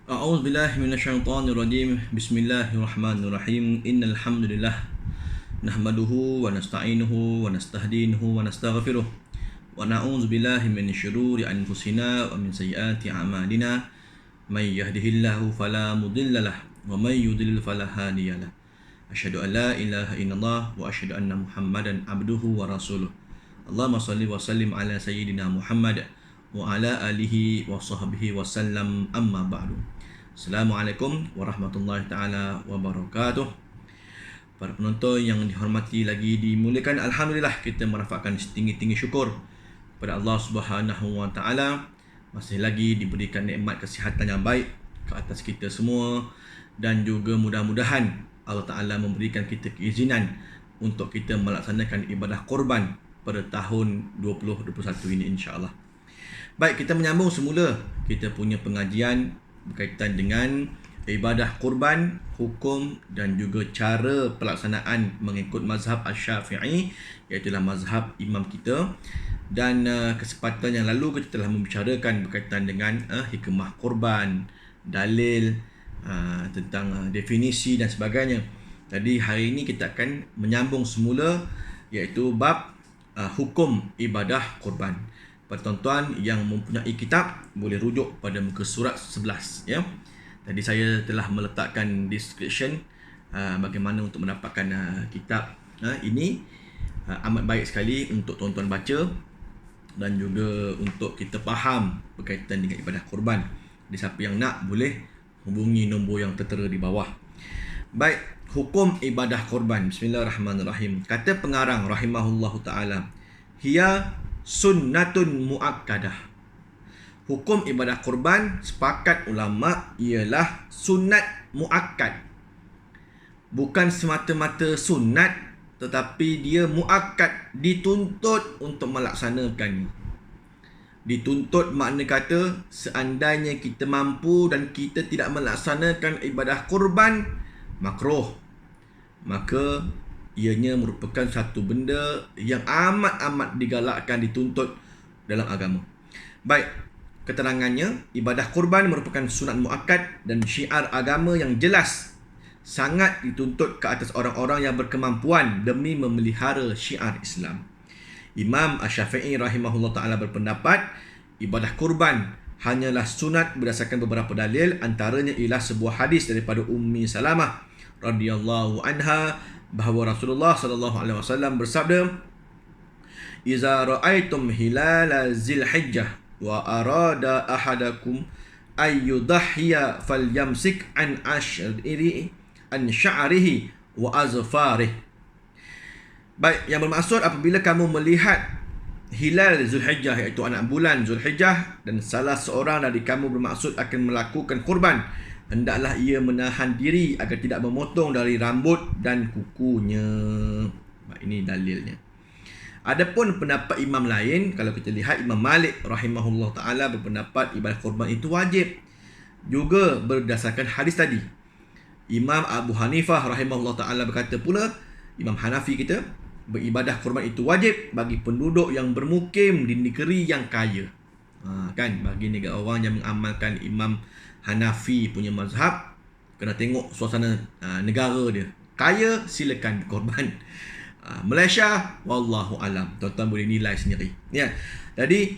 أعوذ بالله من الشيطان الرجيم بسم الله الرحمن الرحيم إن الحمد لله نحمده ونستعينه ونستهديه ونستغفره ونعوذ بالله من شرور أنفسنا ومن سيئات أعمالنا من يهده الله فلا مضل له ومن يضلل فلا هادي له أشهد أن لا إله إلا الله وأشهد أن محمدا عبده ورسوله اللهم صل وسلم على سيدنا محمد وعلى alihi wa sahbihi wasallam amma ba'du. Assalamualaikum warahmatullahi taala wabarakatuh. Para penonton yang dihormati lagi dimuliakan, alhamdulillah kita merafakkan setinggi-tinggi syukur kepada Allah Subhanahu wa taala masih lagi diberikan nikmat kesihatan yang baik ke atas kita semua, dan juga mudah-mudahan Allah Taala memberikan kita keizinan untuk kita melaksanakan ibadah korban pada tahun 2021 ini insya-Allah. Baik, kita menyambung semula kita punya pengajian berkaitan dengan ibadah kurban, hukum dan juga cara pelaksanaan mengikut mazhab Asy-Syafi'i, iaitu mazhab imam kita. Dan kesempatan yang lalu kita telah membicarakan berkaitan dengan hikmah kurban, dalil tentang definisi dan sebagainya. Jadi hari ini kita akan menyambung semula, iaitu bab hukum ibadah kurban. Para tuan-tuan yang mempunyai kitab boleh rujuk pada muka surat 11 ya. Tadi saya telah meletakkan description bagaimana untuk mendapatkan kitab ini. Amat baik sekali untuk tuan-tuan baca dan juga untuk kita faham berkaitan dengan ibadah kurban. Jadi siapa yang nak boleh hubungi nombor yang tertera di bawah. Baik, hukum ibadah kurban. Bismillahirrahmanirrahim. Kata pengarang rahimahullahu taala, hiya sunnatun muakkadah. Hukum ibadah kurban sepakat ulama ialah sunat muakkad. Bukan semata-mata sunat, tetapi dia muakkad, dituntut untuk melaksanakannya. Dituntut makna kata seandainya kita mampu dan kita tidak melaksanakan ibadah kurban, makruh. Maka ianya merupakan satu benda yang amat-amat digalakkan, dituntut dalam agama. Baik, keterangannya, ibadah kurban merupakan sunat muakkad dan syiar agama yang jelas, sangat dituntut ke atas orang-orang yang berkemampuan demi memelihara syiar Islam. Imam Asy-Syafi'i rahimahullah ta'ala berpendapat, ibadah kurban hanyalah sunat berdasarkan beberapa dalil, antaranya ialah sebuah hadis daripada Ummi Salamah radhiyallahu anha bahawa Rasulullah sallallahu alaihi wasallam bersabda, "Iza ra'aitum hilala Zulhijjah wa arada ahadakum ay yudhhiya falyamsik an sha'rihi wa azfarih." Baik, yang bermaksud apabila kamu melihat hilal Zulhijjah, iaitu anak bulan Zulhijjah, dan salah seorang dari kamu bermaksud akan melakukan kurban, hendaklah ia menahan diri agar tidak memotong dari rambut dan kukunya. Ini dalilnya. Adapun pendapat imam lain, kalau kita lihat Imam Malik rahimahullah ta'ala berpendapat ibadah kurban itu wajib, juga berdasarkan hadis tadi. Imam Abu Hanifah rahimahullah ta'ala berkata pula, Imam Hanafi kita, beribadah kurban itu wajib bagi penduduk yang bermukim di negeri yang kaya. Kan, bagi negara orang yang mengamalkan Imam Hanafi punya mazhab, kena tengok suasana negara dia. Kaya, silakan korban. Malaysia, wallahu alam. Tuan-tuan boleh nilai sendiri. Ya. Jadi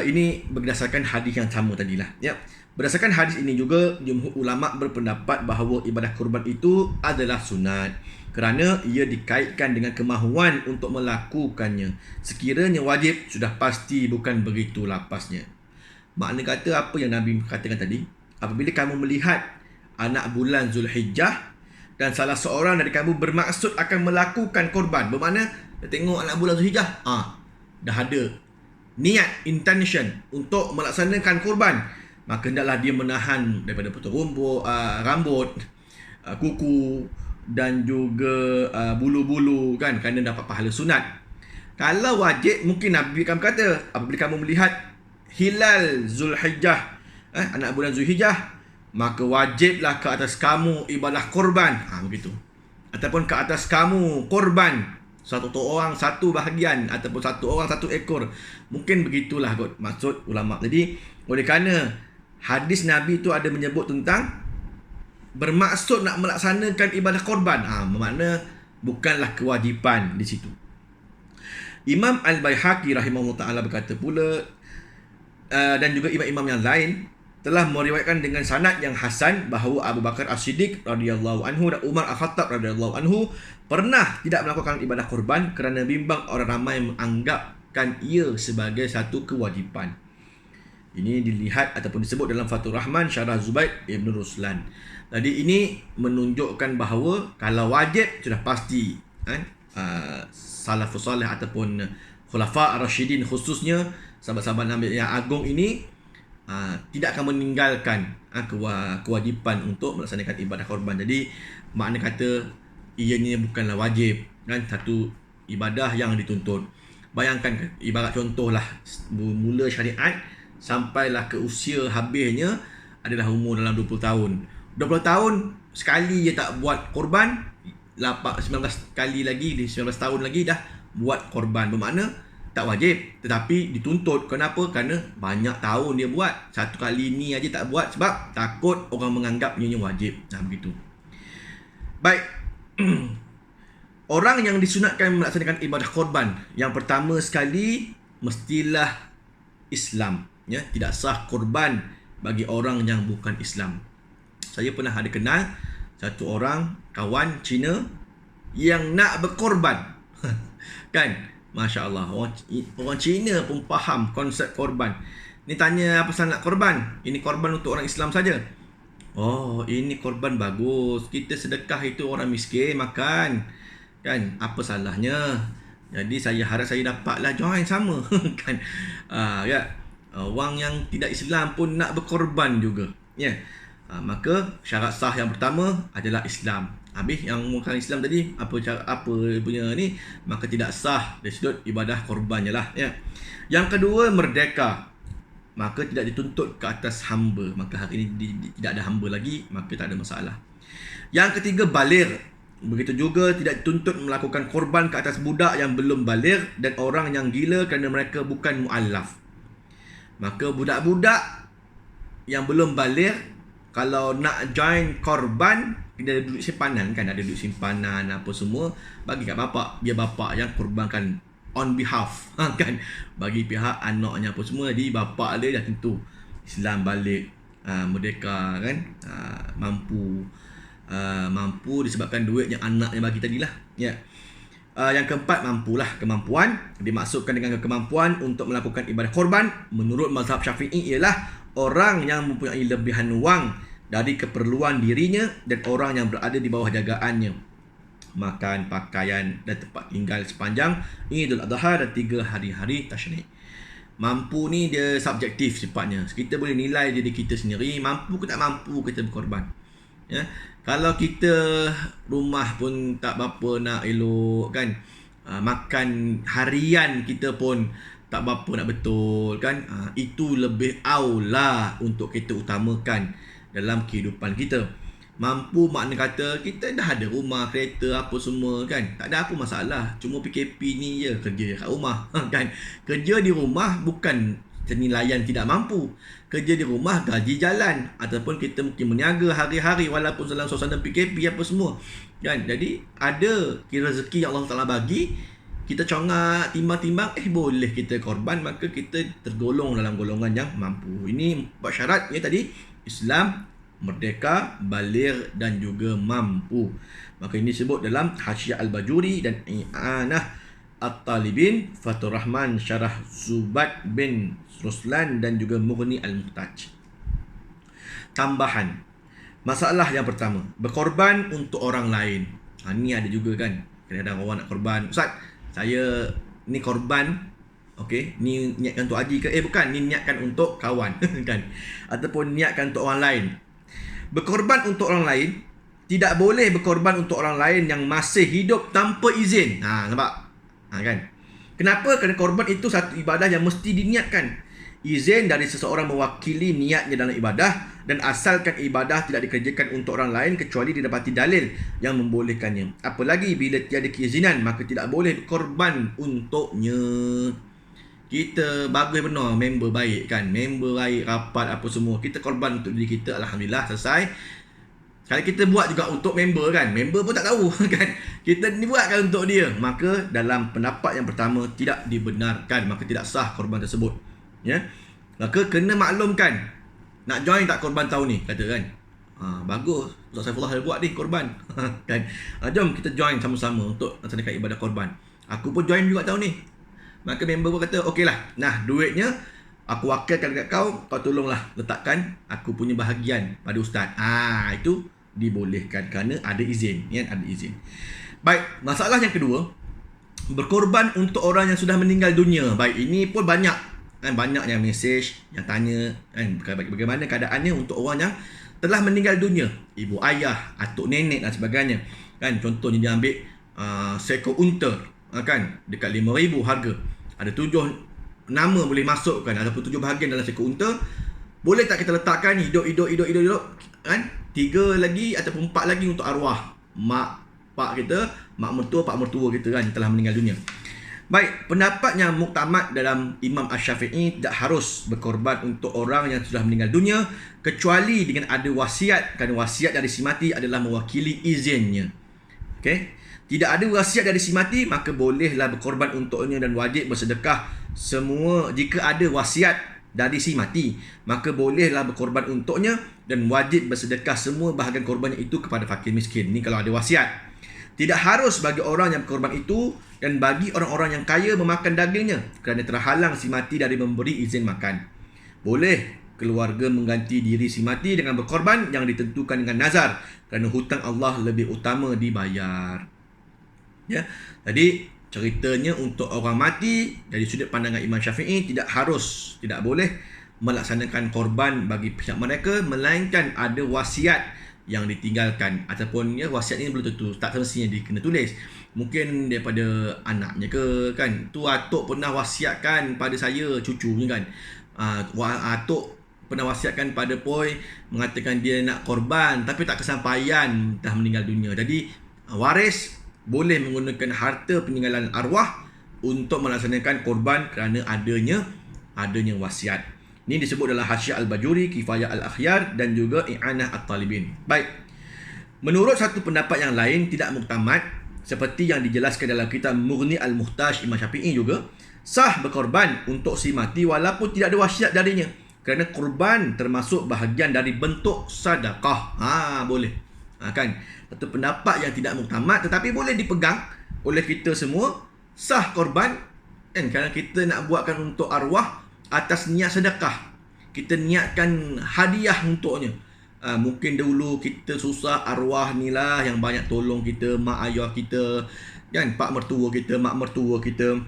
ini berdasarkan hadis yang sama tadilah. Ya. Berdasarkan hadis ini juga jumhur ulama berpendapat bahawa ibadah kurban itu adalah sunat kerana ia dikaitkan dengan kemahuan untuk melakukannya. Sekiranya wajib, sudah pasti bukan begitu lapasnya. Makna kata apa yang Nabi katakan tadi, apabila kamu melihat anak bulan Zulhijjah dan salah seorang dari kamu bermaksud akan melakukan korban, bermakna tengok anak bulan Zulhijjah, dah ada niat, intention untuk melaksanakan korban, maka hendaklah dia menahan daripada potong rambut, kuku dan juga bulu-bulu, kan, kerana dapat pahala sunat. Kalau wajib, mungkin Nabi akan kata apabila kamu melihat hilal Zulhijjah, anak bulan Zulhijjah, maka wajiblah ke atas kamu ibadah korban, begitu. Ataupun ke atas kamu korban satu orang satu bahagian, ataupun satu orang satu ekor. Mungkin begitulah kot maksud ulama. Jadi oleh kerana hadis Nabi tu ada menyebut tentang bermaksud nak melaksanakan ibadah korban. Bermakna bukanlah kewajipan di situ. Imam Al-Baihaqi rahimahullah ta'ala berkata pula, dan juga imam-imam yang lain telah meriwayatkan dengan sanad yang hasan bahawa Abu Bakar As-Siddiq radhiyallahu anhu dan Umar Al-Khattab radhiyallahu anhu pernah tidak melakukan ibadah korban kerana bimbang orang ramai menganggapkan ia sebagai satu kewajipan. Ini dilihat ataupun disebut dalam Fathur Rahman Syarah Zubaid Ibn Ruslan. Jadi ini menunjukkan bahawa kalau wajib sudah pasti salafus salih ataupun khulafa ar-rasyidin khususnya sahabat-sahabat Nabi yang agung ini tidak akan meninggalkan kewajipan untuk melaksanakan ibadah korban. Jadi makna kata ianya bukanlah wajib, kan, satu ibadah yang dituntut. Bayangkan ibarat contohlah mula syariat sampailah ke usia habisnya adalah umur dalam 20 tahun. 20 tahun sekali dia tak buat korban, 19 kali lagi, 19 tahun lagi dah buat korban. Bermakna tak wajib tetapi dituntut. Kenapa? Kerana banyak tahun dia buat. Satu kali ni aja tak buat sebab takut orang menganggap ianya wajib. Begitu. Baik. Orang yang disunatkan melaksanakan ibadah korban, yang pertama sekali mestilah Islam, ya. Tidak sah korban bagi orang yang bukan Islam. Saya pernah ada kenal satu orang kawan Cina yang nak berkorban. Kan? Masya Allah, orang Cina pun faham konsep korban. Ni tanya apa pasal nak korban? Ini korban untuk orang Islam saja. Oh, ini korban bagus. Kita sedekah itu orang miskin makan. Kan? Apa salahnya? Jadi saya harap saya dapatlah join sama. Kan? Ya. Orang yang tidak Islam pun nak berkorban juga. Ya. Maka syarat sah yang pertama adalah Islam. Habis yang bukan Islam tadi apa punya ni, maka tidak sah dari sudut ibadah korbannya lah, ya. Yang kedua, merdeka. Maka tidak dituntut ke atas hamba. Maka hari ini tidak ada hamba lagi, maka tak ada masalah. Yang ketiga, baligh. Begitu juga tidak dituntut melakukan korban ke atas budak yang belum baligh dan orang yang gila kerana mereka bukan muallaf. Maka budak-budak yang belum baligh kalau nak join korban, dia ada duit simpanan, kan, ada duit simpanan apa semua, bagi kat bapak, biar bapak yang korbankan on behalf, kan, bagi pihak anaknya apa semua. Jadi bapak dia dah tentu Islam, balik, merdeka, kan, mampu disebabkan duit yang anaknya bagi tadilah, ya. Yang keempat, mampulah, kemampuan. Dimaksudkan dengan kemampuan untuk melakukan ibadah korban menurut mazhab Syafi'i ialah orang yang mempunyai lebihan wang dari keperluan dirinya dan orang yang berada di bawah jagaannya, makan, pakaian dan tempat tinggal sepanjang Idul Adha dan 3 hari-hari tasyrik. Mampu ni dia subjektif sifatnya. Kita boleh nilai diri kita sendiri, mampu ke tak mampu kita berkorban, ya. Kalau kita rumah pun tak berapa nak elok, kan, makan harian kita pun tak berapa nak betul, kan, itu lebih aula untuk kita utamakan dalam kehidupan kita. Mampu makna kata kita dah ada rumah, kereta apa semua, kan, tak ada apa masalah. Cuma PKP ni je kerja kat rumah, kan. Kerja di rumah bukan penilaian tidak mampu. Kerja di rumah gaji jalan, ataupun kita mungkin meniaga hari-hari walaupun dalam suasana PKP apa semua, kan. Jadi ada rezeki yang Allah Ta'ala bagi, kita congak timbang-timbang, boleh kita korban, maka kita tergolong dalam golongan yang mampu. Ini buat syaratnya tadi, Islam, merdeka, baligh dan juga mampu. Maka ini disebut dalam Hasyiah Al-Bajuri dan I'anah At-Talibin, Fathur Rahman Syarah Zubaid bin Ruslan dan juga Mughni Al-Muhtaj. Tambahan, masalah yang pertama, berkorban untuk orang lain. Ni ada juga, kan, kadang-kadang orang nak korban, Ustaz, saya ni korban, okey, ni niatkan untuk haji ke? Bukan, ni niatkan untuk kawan, kan, ataupun niatkan untuk orang lain. Berkorban untuk orang lain, tidak boleh berkorban untuk orang lain yang masih hidup tanpa izin. Nampak? Kan? Kenapa? Kerana korban itu satu ibadah yang mesti diniatkan. Izin dari seseorang mewakili niatnya dalam ibadah, dan asalkan ibadah tidak dikerjakan untuk orang lain kecuali didapati dalil yang membolehkannya. Apalagi bila tiada keizinan, maka tidak boleh berkorban untuknya. kita bagus benar, member baik kan, member baik, rapat apa semua, kita korban untuk diri kita, alhamdulillah selesai. Kalau kita buat juga untuk member kan, member pun tak tahu kan, kita ni buatkan untuk dia, maka dalam pendapat yang pertama tidak dibenarkan, maka tidak sah korban tersebut. Ya, maka kena maklumkan, nak join tak korban tahun ni, kata kan. Bagus, Ustaz Saifullah ada buat ni korban kan. Jom kita join sama-sama untuk laksanakan ibadah korban. Aku pun join juga tahun ni. Maka member pun kata okeylah, nah duitnya aku wakilkan dekat kau, kau tolonglah letakkan aku punya bahagian pada ustaz. Itu dibolehkan kerana ada izin, ya, ada izin. Baik, masalah yang kedua, berkorban untuk orang yang sudah meninggal dunia. Baik, ini pun banyak kan, banyak yang mesej, yang tanya kan, bagaimana keadaannya untuk orang yang telah meninggal dunia, ibu ayah, atuk nenek dan sebagainya kan. Contohnya dia ambil seekor unta kan, dekat 5,000 harga, ada 7 nama boleh masukkan ataupun 7 bahagian dalam seekor unta. Boleh tak kita letakkan hidup kan, 3 lagi ataupun 4 lagi untuk arwah mak pak kita, mak mertua, pak mertua kita kan, telah meninggal dunia. Baik, pendapat yang muktamad dalam Imam Asy-Syafi'i, tidak harus berkorban untuk orang yang sudah meninggal dunia kecuali dengan ada wasiat, kerana wasiat dari si mati adalah mewakili izinnya. Okey, tidak ada wasiat dari si mati, maka bolehlah berkorban untuknya dan wajib bersedekah semua. Jika ada wasiat dari si mati, maka bolehlah berkorban untuknya dan wajib bersedekah semua bahagian korbannya itu kepada fakir miskin. Ni kalau ada wasiat. Tidak harus bagi orang yang berkorban itu dan bagi orang-orang yang kaya memakan dagingnya kerana terhalang si mati dari memberi izin makan. Boleh keluarga mengganti diri si mati dengan berkorban yang ditentukan dengan nazar kerana hutang Allah lebih utama dibayar. Ya, jadi ceritanya untuk orang mati dari sudut pandangan Imam Syafi'i tidak boleh melaksanakan korban bagi pihak mereka, melainkan ada wasiat yang ditinggalkan, ataupun ya, wasiat ini belum tentu, tak semestinya kena tulis. Mungkin daripada anaknya ke kan, tu atuk pernah wasiatkan pada saya, cucunya kan, atuk pernah wasiatkan pada Poi, mengatakan dia nak korban tapi tak kesampaian, dah meninggal dunia. Jadi waris boleh menggunakan harta peninggalan arwah untuk melaksanakan korban kerana adanya wasiat. Ini disebut dalam Hasyiah Al-Bajuri, Kifayah Al-Akhyar dan juga I'anah At-Talibin. Baik, menurut satu pendapat yang lain tidak muktamad, seperti yang dijelaskan dalam kitab Mughni Al-Muhtaj Imam Syafi'i juga, sah berkorban untuk si mati walaupun tidak ada wasiat darinya, kerana korban termasuk bahagian dari bentuk sedekah. Boleh. Kan? Satu pendapat yang tidak muktamad tetapi boleh dipegang oleh kita semua, sah korban kan, kerana kita nak buatkan untuk arwah atas niat sedekah. Kita niatkan hadiah untuknya. Mungkin dahulu kita susah, arwah ni lah yang banyak tolong kita, mak ayah kita kan, pak mertua kita, mak mertua kita,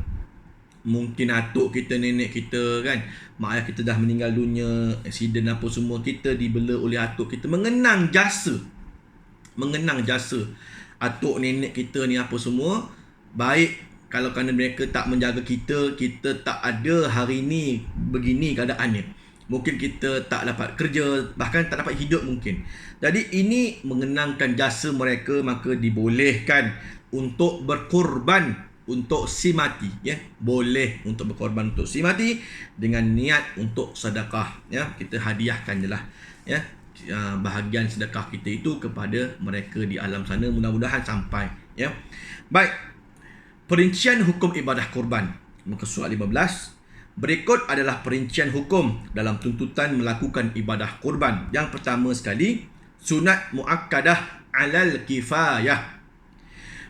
mungkin atuk kita, nenek kita kan, mak ayah kita dah meninggal dunia, aksiden apa semua, kita dibela oleh atuk kita, mengenang jasa atuk nenek kita ni apa semua. Baik, kalau kerana mereka tak menjaga kita tak ada hari ni begini keadaannya. Mungkin kita tak dapat kerja, bahkan tak dapat hidup mungkin. Jadi ini mengenangkan jasa mereka, maka dibolehkan untuk berkorban untuk si mati. Ya, boleh untuk berkorban untuk si mati dengan niat untuk sedekah. Ya, kita hadiahkan je lah. Ya, bahagian sedekah kita itu kepada mereka di alam sana, mudah-mudahan sampai. Ya, baik. Perincian hukum ibadah korban. Muka surat 15. Berikut adalah perincian hukum dalam tuntutan melakukan ibadah korban. Yang pertama sekali, sunat muakkadah alal kifayah.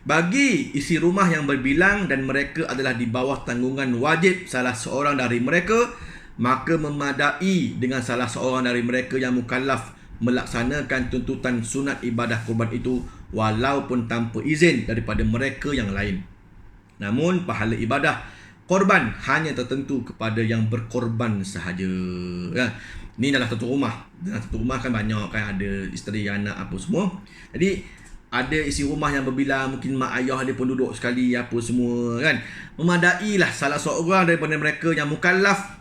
Bagi isi rumah yang berbilang dan mereka adalah di bawah tanggungan wajib salah seorang dari mereka, maka memadai dengan salah seorang dari mereka yang mukallaf melaksanakan tuntutan sunat ibadah korban itu walaupun tanpa izin daripada mereka yang lain. Namun pahala ibadah korban hanya tertentu kepada yang berkorban sahaja. Ini dalam satu rumah. Dalam satu rumah kan banyak kan, ada isteri, anak apa semua. Jadi ada isi rumah yang berbilang, mungkin mak ayah dia pun duduk sekali apa semua kan. Memadailah salah seorang daripada mereka yang mukallaf,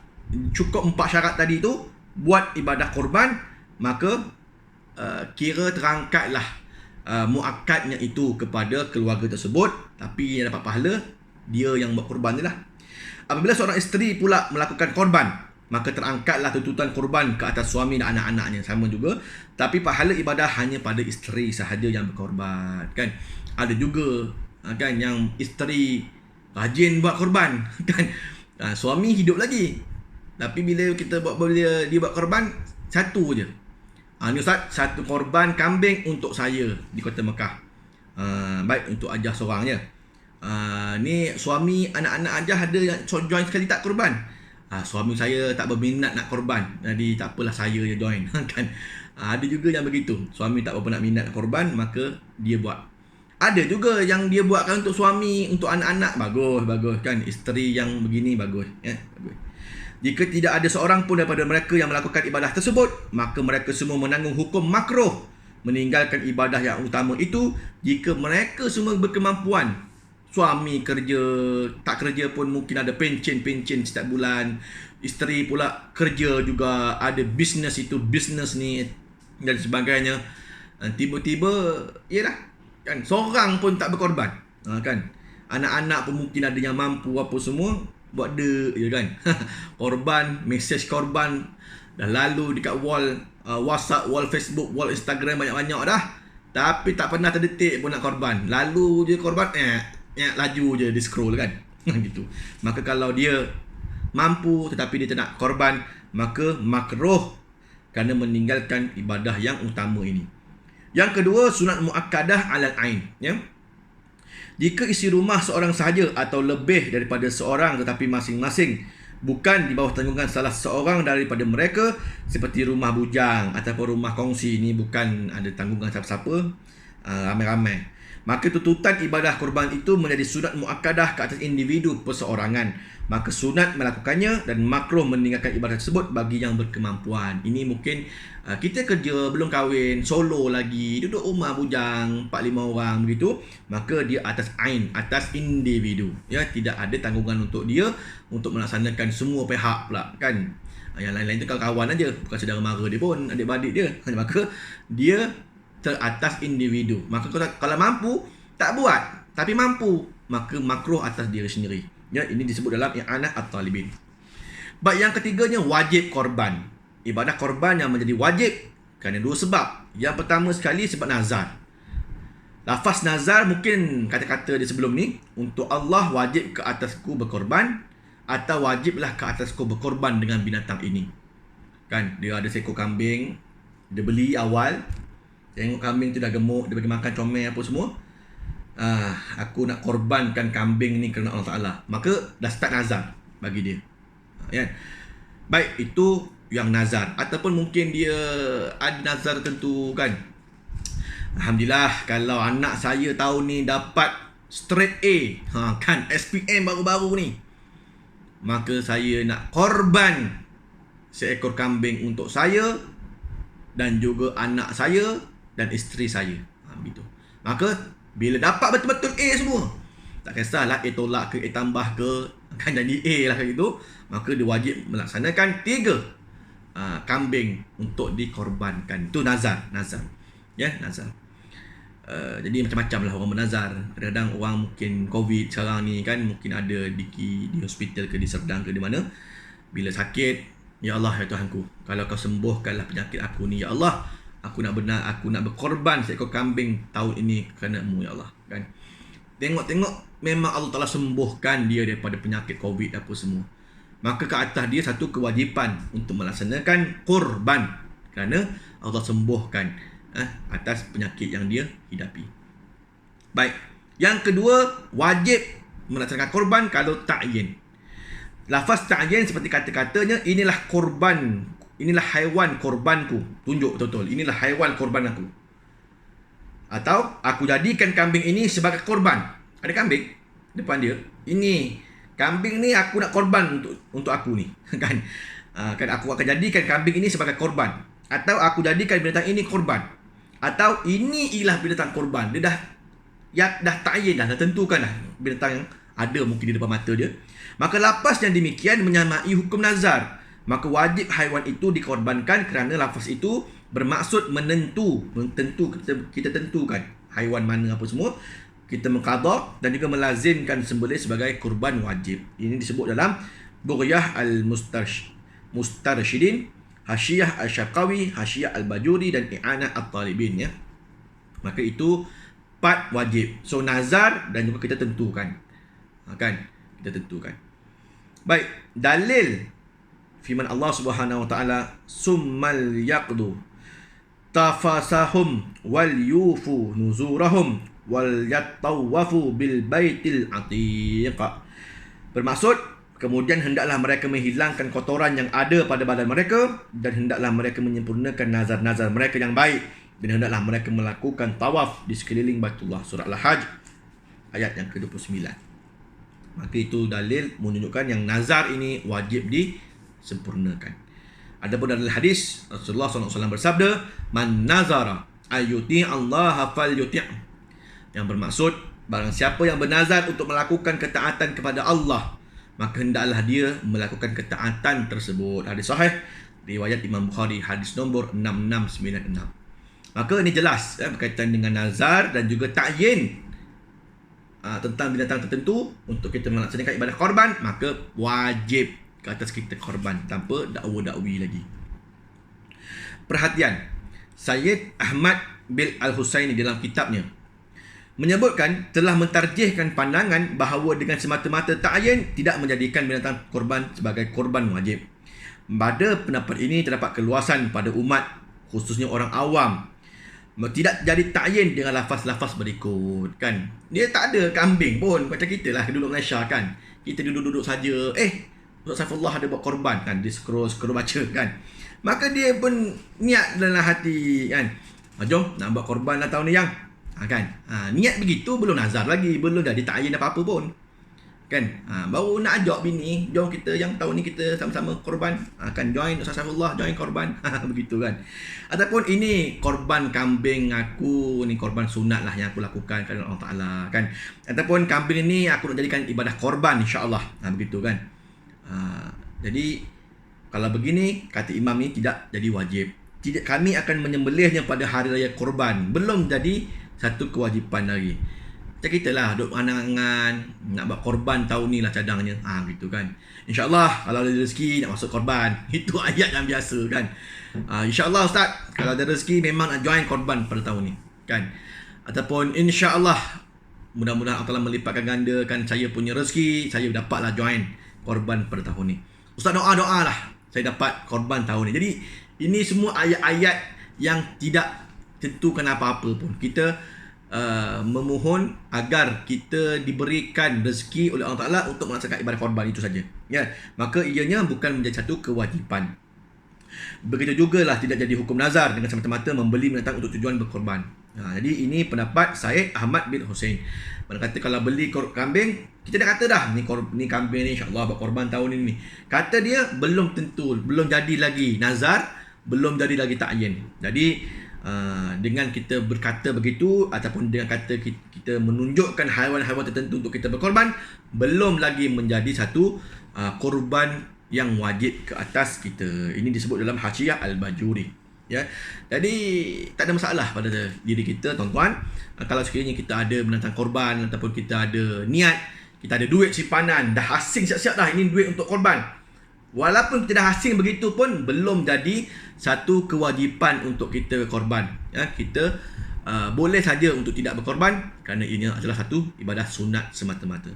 cukup 4 syarat tadi tu, buat ibadah korban, maka kira terangkatlah muakkadnya itu kepada keluarga tersebut, tapi yang dapat pahala dia yang buat korban je lah. Apabila seorang isteri pula melakukan korban, maka terangkatlah tuntutan korban ke atas suami dan anak-anaknya. Sama juga, tapi pahala ibadah hanya pada isteri sahaja yang berkorban, kan. Ada juga kan yang isteri rajin buat korban, kan. Suami hidup lagi, tapi bila dia buat korban satu je. Ni Ustaz, satu korban kambing untuk saya di Kota Mekah. Baik, untuk Ajah seorang je. Ni suami, anak-anak Ajah ada yang join sekali tak korban. Suami saya tak berminat nak korban, jadi tak apalah, saya je join. Kan. Ada juga yang begitu, suami tak berapa nak minat korban, maka dia buat. Ada juga yang dia buatkan untuk suami, untuk anak-anak, bagus kan. Isteri yang begini bagus, ya, bagus. Jika tidak ada seorang pun daripada mereka yang melakukan ibadah tersebut, maka mereka semua menanggung hukum makruh meninggalkan ibadah yang utama itu jika mereka semua berkemampuan. Suami kerja, tak kerja pun mungkin ada pencen setiap bulan. Isteri pula kerja juga, ada bisnes ni dan sebagainya. Tiba-tiba, yalah, kan, seorang pun tak berkorban, kan. Anak-anak pun mungkin ada yang mampu apa semua, buat je, kan. Korban, mesej korban dah lalu dekat wall WhatsApp, wall Facebook, wall Instagram banyak-banyak dah, tapi tak pernah terdetik pun nak korban. Lalu je korban, laju je di scroll, kan. Gitu. Maka kalau dia mampu tetapi dia tak nak korban, maka makruh kerana meninggalkan ibadah yang utama ini. Yang kedua, sunat muakkadah alal ain, ya. Jika isi rumah seorang sahaja atau lebih daripada seorang tetapi masing-masing bukan di bawah tanggungan salah seorang daripada mereka, seperti rumah bujang ataupun rumah kongsi, ni bukan ada tanggungan siapa-siapa, ramai-ramai, maka tuntutan ibadah korban itu menjadi sunat muakkadah ke atas individu perseorangan. Maka sunat melakukannya dan makruh meninggalkan ibadah tersebut bagi yang berkemampuan. Ini mungkin kita kerja, belum kahwin, solo lagi, duduk rumah bujang 4-5 orang begitu, maka dia atas ain, atas individu, ya, tidak ada tanggungan untuk dia untuk melaksanakan semua pihak pula, kan. Yang lain-lain tu kawan aja, bukan saudara mara dia pun, adik-beradik dia. Maka dia teratas individu. Maka kalau mampu tak buat, tapi mampu, maka makruh atas diri sendiri. Ya, ini disebut dalam i'anah at-talibin. Baik, yang ketiganya wajib korban. Ibadah korban yang menjadi wajib kerana dua sebab. Yang pertama sekali sebab nazar. Lafaz nazar mungkin kata-kata di sebelum ni, untuk Allah wajib ke atasku berkorban, atau wajiblah ke atasku berkorban dengan binatang ini. Kan, dia ada seekor kambing, dia beli awal, tengok kambing tu dah gemuk, dia bagi makan comel apa semua. Aku nak korbankan kambing ni kerana Allah Ta'ala. Maka dah start nazar bagi dia, ya. Baik, itu yang nazar. Ataupun mungkin dia ada nazar tertentu, kan. Alhamdulillah, kalau anak saya tahun ni dapat straight A, kan, SPM baru-baru ni, maka saya nak korban seekor kambing untuk saya dan juga anak saya dan isteri saya. Begitu. Maka bila dapat betul-betul A semua, tak kisahlah A tolak ke A tambah ke, kan jadi A lah gitu, maka dia wajib melaksanakan 3 kambing untuk dikorbankan. Itu nazar, ya, nazar. Jadi macam-macam lah orang bernazar. Kadang-kadang orang mungkin COVID sekarang ni, kan, mungkin ada di hospital ke, di Serdang ke, di mana, bila sakit, ya Allah, ya Tuhanku, kalau kau sembuhkanlah penyakit aku ni, ya Allah, aku nak berkorban seekor kambing tahun ini kerana-Mu, ya Allah, kan. Tengok-tengok memang Allah Ta'ala sembuhkan dia daripada penyakit COVID apa semua, maka ke atas dia satu kewajipan untuk melaksanakan korban kerana Allah sembuhkan atas penyakit yang dia hidapi. Baik, yang kedua, wajib melaksanakan korban kalau ta'yin. Lafaz ta'yin seperti kata-katanya, inilah korban, inilah haiwan korbanku. Tunjuk betul-betul, inilah haiwan korban aku. Atau aku jadikan kambing ini sebagai korban. Ada kambing depan dia, ini kambing ni aku nak korban untuk aku ni, kan. Kan aku akan jadikan kambing ini sebagai korban, atau aku jadikan binatang ini korban, atau ini ialah binatang korban. Dia dah ta'yin dah tentukan dah binatang yang ada mungkin di depan mata dia. Maka lafaz yang demikian menyamai hukum nazar. Maka wajib haiwan itu dikorbankan kerana lafaz itu bermaksud menentu kita tentukan haiwan mana apa semua, kita mengqadha dan juga melazimkan sembelih sebagai kurban wajib. Ini disebut dalam Bughyah al-Mustarsyidin, Hasyiah Al-Syaqawi, Hasyiah Al-Bajuri dan I'anah At-Talibin, ya. Maka itu 4 wajib. So nazar dan juga kita tentukan. Kan? Kita tentukan. Baik, dalil firman Allah Subhanahu wa taala, summal yaqdu tafasahum wal yufu nuzurahum wal yattawafu bil baitil atiq. Bermaksud, kemudian hendaklah mereka menghilangkan kotoran yang ada pada badan mereka dan hendaklah mereka menyempurnakan nazar-nazar mereka yang baik dan hendaklah mereka melakukan tawaf di sekeliling Baitullah. Surah Al-Hajj ayat yang ke-29. Maka itu dalil menunjukkan yang nazar ini wajib disempurnakan. Adapun dalam hadis Rasulullah SAW bersabda, man nazara ayyuti Allah falyuti'. Yang bermaksud, barang siapa yang bernazar untuk melakukan ketaatan kepada Allah, maka hendaklah dia melakukan ketaatan tersebut. Hadis sahih riwayat Imam Bukhari, hadis nombor 6696. Maka ini jelas berkaitan dengan nazar dan juga ta'yin tentang binatang tertentu untuk kita melaksanakan ibadah korban, maka wajib ke atas kita korban tanpa dakwa-dakwi lagi. Perhatian, Sayyid Ahmad bin Al-Husaini dalam kitabnya menyebutkan telah mentarjihkan pandangan bahawa dengan semata-mata ta'yin tidak menjadikan binatang korban sebagai korban wajib. Pada pendapat ini terdapat keluasan pada umat, khususnya orang awam, tidak jadi ta'yin dengan lafaz-lafaz berikut, kan. Dia tak ada kambing pun macam kita lah duduk Malaysia, kan. Kita duduk-duduk saja, Ustaz Saifullah ada buat korban, kan. Dia scroll baca, kan. Maka dia pun niat dalam hati, kan. Jom nak buat korban lah tahun ni, yang kan. Niat begitu, belum nazar lagi, belum jadi ta'yin apa-apa pun, kan. Baru nak ajak bini, jom kita yang tahun ni kita sama-sama korban, kan, join Ustaz Saifullah, join korban. Begitu, kan. Ataupun ini korban kambing aku, ni korban sunat lah yang aku lakukan kerana Allah Ta'ala, kan. Ataupun kambing ni aku nak jadikan ibadah korban, insyaAllah. Begitu, kan. Jadi kalau begini, kata imam ni tidak jadi wajib. Kami akan menyembelihnya pada hari raya korban, belum jadi satu kewajipan lagi. Macam kita lah, duduk angan-angan nak buat korban tahun ni lah cadangnya, gitu, kan. InsyaAllah kalau ada rezeki nak masuk korban. Itu ayat yang biasa, kan. InsyaAllah Ustaz, kalau ada rezeki memang nak join korban pada tahun ni, kan. Ataupun insyaAllah mudah-mudahan Allah melipatkan gandakan saya punya rezeki, saya dapatlah join korban pada tahun ni. Ustaz doa-doa lah saya dapat korban tahun ni. Jadi ini semua ayat-ayat yang tidak tentukan apa-apa pun. Kita memohon agar kita diberikan rezeki oleh Allah Ta'ala untuk melaksanakan ibadah korban, itu saja, ya. Maka ianya bukan menjadi satu kewajipan. Begitu jugalah tidak jadi hukum nazar dengan semata-mata membeli binatang untuk tujuan berkorban. Jadi ini pendapat Sayyid Ahmad bin Husain. Mana kata kalau beli kambing, kita dah kata dah ni kambing ni insya-Allah buat korban tahun ini. Kata dia belum tentu, belum jadi lagi nazar, belum jadi lagi ta'yin. Jadi dengan kita berkata begitu ataupun dengan kata kita menunjukkan haiwan-haiwan tertentu untuk kita berkorban, belum lagi menjadi satu korban yang wajib ke atas kita. Ini disebut dalam Hasyiah Al-Bajuri, ya. Jadi tak ada masalah pada diri kita, tuan-tuan. Kalau sekiranya kita ada binatang korban ataupun kita ada niat, kita ada duit simpanan, dah asing siap-siap dah ini duit untuk korban. Walaupun kita dah asing begitu pun belum jadi satu kewajipan untuk kita korban, ya. Kita boleh saja untuk tidak berkorban kerana ini adalah satu ibadah sunat semata-mata.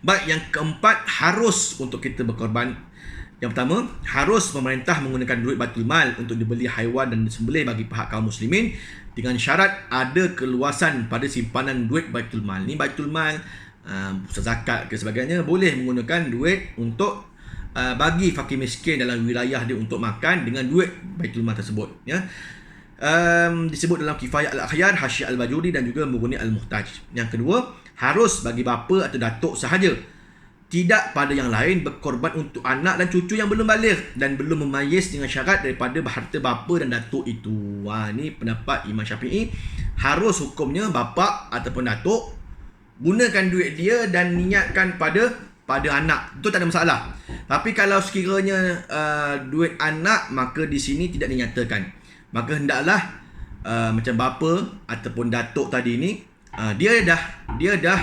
Baik, yang keempat, harus untuk kita berkorban. Yang pertama, harus pemerintah menggunakan duit Baitul Mal untuk dibeli haiwan dan disembelih bagi pihak kaum muslimin dengan syarat ada keluasan pada simpanan duit Baitul Mal. Ni Baitul Mal, zakat ke sebagainya, boleh menggunakan duit untuk bagi fakir miskin dalam wilayah dia untuk makan dengan duit Baitul Mal tersebut, ya. Disebut dalam Kifayah Al-Akhyar, Hasyiah Al-Bajuri dan juga Mughni Al-Muhtaj. Yang kedua, harus bagi bapa atau datuk sahaja, tidak pada yang lain, berkorban untuk anak dan cucu yang belum baligh dan belum memayis dengan syarat daripada harta bapa dan datuk itu. Ini pendapat Imam Syafi'i. Harus hukumnya bapa ataupun datuk gunakan duit dia dan niatkan pada anak. Itu tak ada masalah. Tapi kalau sekiranya duit anak, maka di sini tidak dinyatakan. Maka hendaklah macam bapa ataupun datuk tadi ni dia dah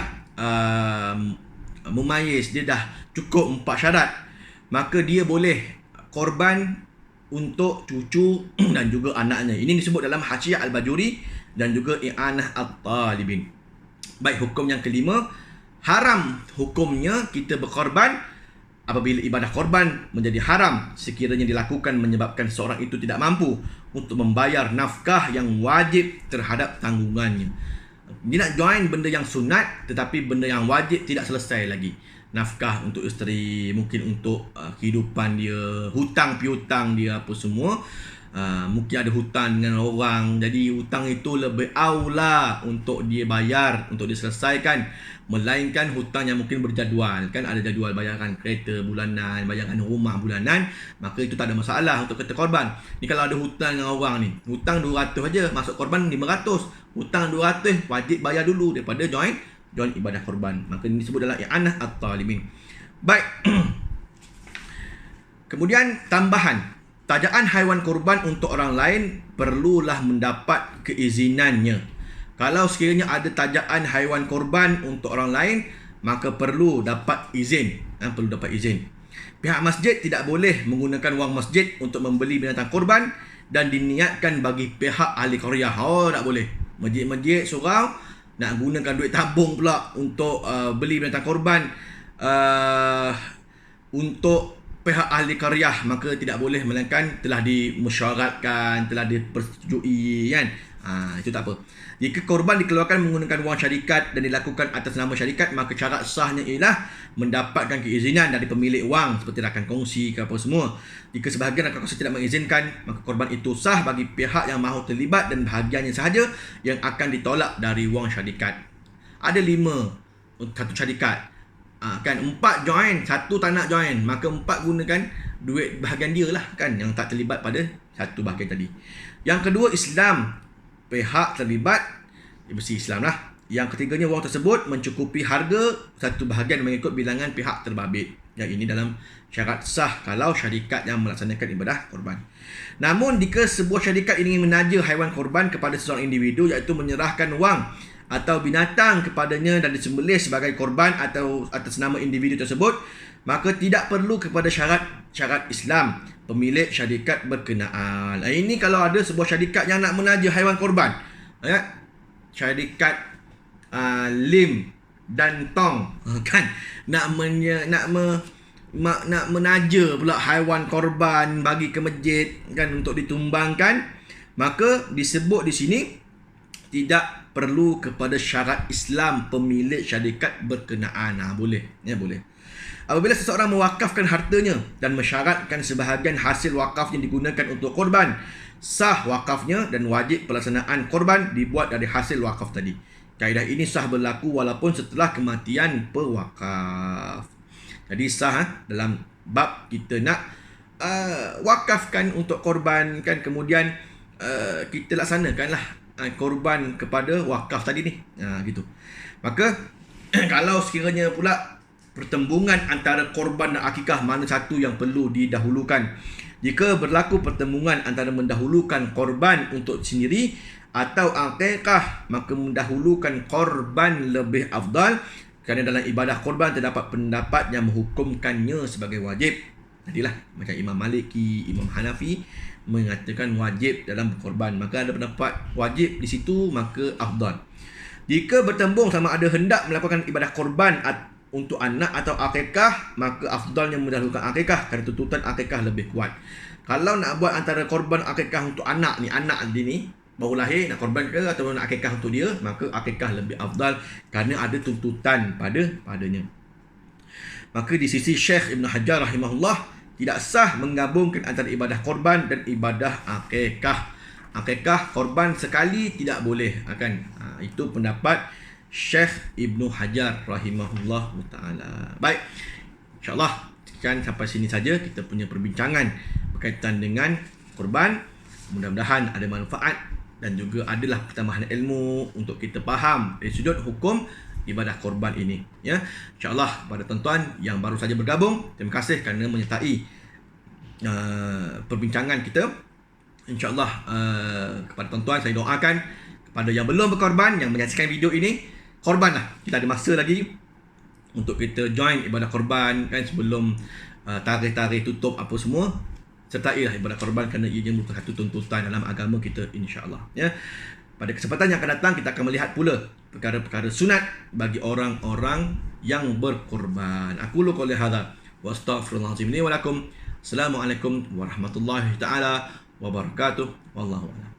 memayis, dia dah cukup 4 syarat, maka dia boleh korban untuk cucu dan juga anaknya. Ini disebut dalam Hasyiah Al-Bajuri dan juga I'anah At-Talibin. Baik, hukum yang kelima, haram hukumnya kita berkorban apabila ibadah korban menjadi haram sekiranya dilakukan menyebabkan seorang itu tidak mampu untuk membayar nafkah yang wajib terhadap tanggungannya. Dia nak join benda yang sunat tetapi benda yang wajib tidak selesai lagi. Nafkah untuk isteri, mungkin untuk kehidupan dia, hutang piutang dia apa semua. Mungkin ada hutang dengan orang, jadi hutang itu lebih aula untuk dia bayar, untuk dia selesaikan, melainkan hutang yang mungkin berjadual, kan ada jadual bayaran kereta bulanan, bayaran rumah bulanan, maka itu tak ada masalah untuk kita korban. Ni kalau ada hutang dengan orang ni, hutang 200 aja, masuk korban 500, hutang 200 wajib bayar dulu daripada join ibadah korban. Maka ini disebut dalam I'anah At-Talibin. Baik. Kemudian tambahan, tajaan haiwan korban untuk orang lain perlulah mendapat keizinannya. Kalau sekiranya ada tajaan haiwan korban untuk orang lain, maka perlu dapat izin. Perlu dapat izin. Pihak masjid tidak boleh menggunakan wang masjid untuk membeli binatang korban dan diniatkan bagi pihak ahli qaryah. Oh, tak boleh. Masjid-masjid surau nak gunakan duit tabung pula untuk beli binatang korban untuk pihak ahli qaryah, maka tidak boleh, melainkan telah dimesyuaratkan, telah dipersetujui, kan. Itu tak apa. Jika korban dikeluarkan menggunakan wang syarikat dan dilakukan atas nama syarikat, maka syarat sahnya ialah mendapatkan keizinan dari pemilik wang seperti rakan kongsi ke apa semua. Jika sebahagian rakan kongsi tidak mengizinkan, maka korban itu sah bagi pihak yang mahu terlibat dan bahagiannya sahaja yang akan ditolak dari wang syarikat. Ada 5 satu syarikat, kan 4 join, 1 tak nak join, maka 4 gunakan duit bahagian dia lah, kan, yang tak terlibat pada satu bahagian tadi. Yang kedua, Islam, pihak terlibat bersih Islam lah. Yang ketiganya, wang tersebut mencukupi harga satu bahagian mengikut bilangan pihak terbabit. Yang ini dalam syarat sah kalau syarikat yang melaksanakan ibadah korban. Namun jika sebuah syarikat ingin menaja haiwan korban kepada seorang individu, iaitu menyerahkan wang atau binatang kepadanya dan disembelih sebagai korban atau atas nama individu tersebut, maka tidak perlu kepada syarat Islam pemilik syarikat berkenaan. Ini kalau ada sebuah syarikat yang nak menaja haiwan korban, ya, syarikat Lim dan Tong, kan, nak menaja pula haiwan korban bagi ke masjid, kan, untuk ditumbangkan, maka disebut di sini tidak perlu kepada syarat Islam pemilik syarikat berkenaan. Boleh, ya, boleh. Apabila seseorang mewakafkan hartanya dan mensyaratkan sebahagian hasil wakafnya digunakan untuk korban, sah wakafnya dan wajib pelaksanaan korban dibuat dari hasil wakaf tadi. Kaedah ini sah berlaku walaupun setelah kematian pewakaf. Jadi sah dalam bab kita nak wakafkan untuk korban, kan, kemudian kita laksanakanlah korban kepada wakaf tadi ni, gitu. Maka kalau sekiranya pula pertembungan antara korban dan akikah, mana satu yang perlu didahulukan? Jika berlaku pertembungan antara mendahulukan korban untuk sendiri atau akikah, maka mendahulukan korban lebih afdal, kerana dalam ibadah korban terdapat pendapat yang menghukumkannya sebagai wajib. Tadilah macam Imam Maliki, Imam Hanafi mengatakan wajib dalam berkorban, maka ada pendapat wajib di situ, maka afdal. Jika bertembung sama ada hendak melakukan ibadah korban untuk anak atau akikah, maka afdalnya mendahulukan akikah kerana tuntutan akikah lebih kuat. Kalau nak buat antara korban akikah untuk anak ni baru lahir, nak korban ke atau nak akikah untuk dia, maka akikah lebih afdal kerana ada tuntutan padanya. Maka di sisi Syekh Ibn Hajar rahimahullah, tidak sah menggabungkan antara ibadah korban dan ibadah akikah. Akikah korban sekali tidak boleh, kan. Itu pendapat Syekh Ibn Hajar rahimahullah ta'ala. Baik, InsyaAllah kan sampai sini saja kita punya perbincangan berkaitan dengan korban. Mudah-mudahan ada manfaat dan juga adalah pertambahan ilmu untuk kita faham dari sudut hukum ibadah korban ini, ya. InsyaAllah pada tuan-tuan yang baru saja bergabung, terima kasih kerana menyertai perbincangan kita. InsyaAllah kepada tuan-tuan saya doakan pada yang belum berkorban, yang menyaksikan video ini, korbanlah. Kita ada masa lagi untuk kita join ibadah korban kan, sebelum tarikh-tarikh tutup apa semua. Sertailah ibadah korban kerana ia merupakan satu tuntutan dalam agama kita, insya-Allah ya. Pada kesempatan yang akan datang kita akan melihat pula perkara-perkara sunat bagi orang-orang yang berkorban. Aku lu qouli hadza wa astaghfirullahalazim li wa lakum. Assalamualaikum warahmatullahi taala wabarakatuh. Wallahu a'lam.